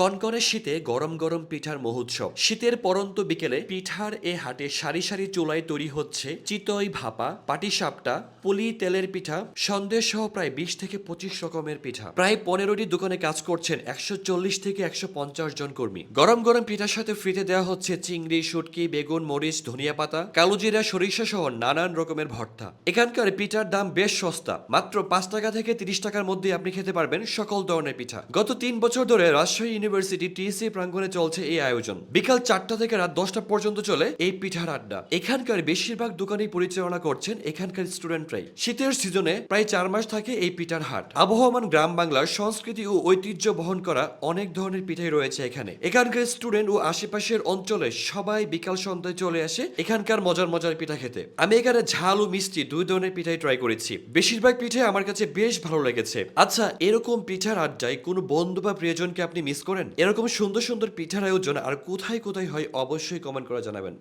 কনকনে শীতে গরম গরম পিঠার মহোৎসব। শীতের পরন্ত বিকেলে পিঠার এ হাটে সারি সারি চুলায় তৈরি হচ্ছে চিতই ভাপা, পাটিসাপটা, পুলি তেলের পিঠা, সন্দেশ সহ প্রায় ২০ থেকে ২৫ রকমের পিঠা। প্রায় ১৫টি দোকানে কাজ করছেন ১৪০ থেকে ১৫০ জন কর্মী। গরম গরম পিঠার সাথে ফ্রিতে দেওয়া হচ্ছে চিংড়ি, শুটকি, বেগুন, মরিচ, ধনিয়া পাতা, কালোজিরা, সরিষা সহ নানান রকমের ভর্তা। এখানকার পিঠার দাম বেশ সস্তা, মাত্র ৫ টাকা থেকে ৩০ টাকার মধ্যে আপনি খেতে পারবেন সকল ধরনের পিঠা। গত ৩ বছর ধরে রাজশাহী ইউনিভার্সিটি টিএসসি প্রাঙ্গণে চলছে এই আয়োজন। বিকাল ৪টা থেকে রাত ১০টা পর্যন্ত চলে এই পিঠার আড্ডা। এখানকার বেশিরভাগ দোকানই পরিচালনা করছেন এখানকার স্টুডেন্টরাই। শীতের সিজনে প্রায় ৪ মাস থাকে এই পিঠার হাট। আবহমান গ্রাম বাংলার সংস্কৃতি ও ঐতিহ্য বহন করা অনেক ধরনের পিঠাই রয়েছে এখানে। এখানকার স্টুডেন্ট ও আশেপাশের অঞ্চলে সবাই বিকাল সন্ধ্যায় চলে আসে এখানকার মজার মজার পিঠা খেতে। আমি এখানে ঝাল ও মিষ্টি দুই ধরনের পিঠাই ট্রাই করেছি। বেশিরভাগ পিঠে আমার কাছে বেশ ভালো লেগেছে। আচ্ছা, এরকম পিঠার আড্ডায় কোনো বন্ধু বা প্রিয়জনকে আপনি মিস করেন? এরকম সুন্দর সুন্দর পিঠার আয়োজন আর কোথায় কোথায় হয় অবশ্যই কমেন্ট করে জানাবেন।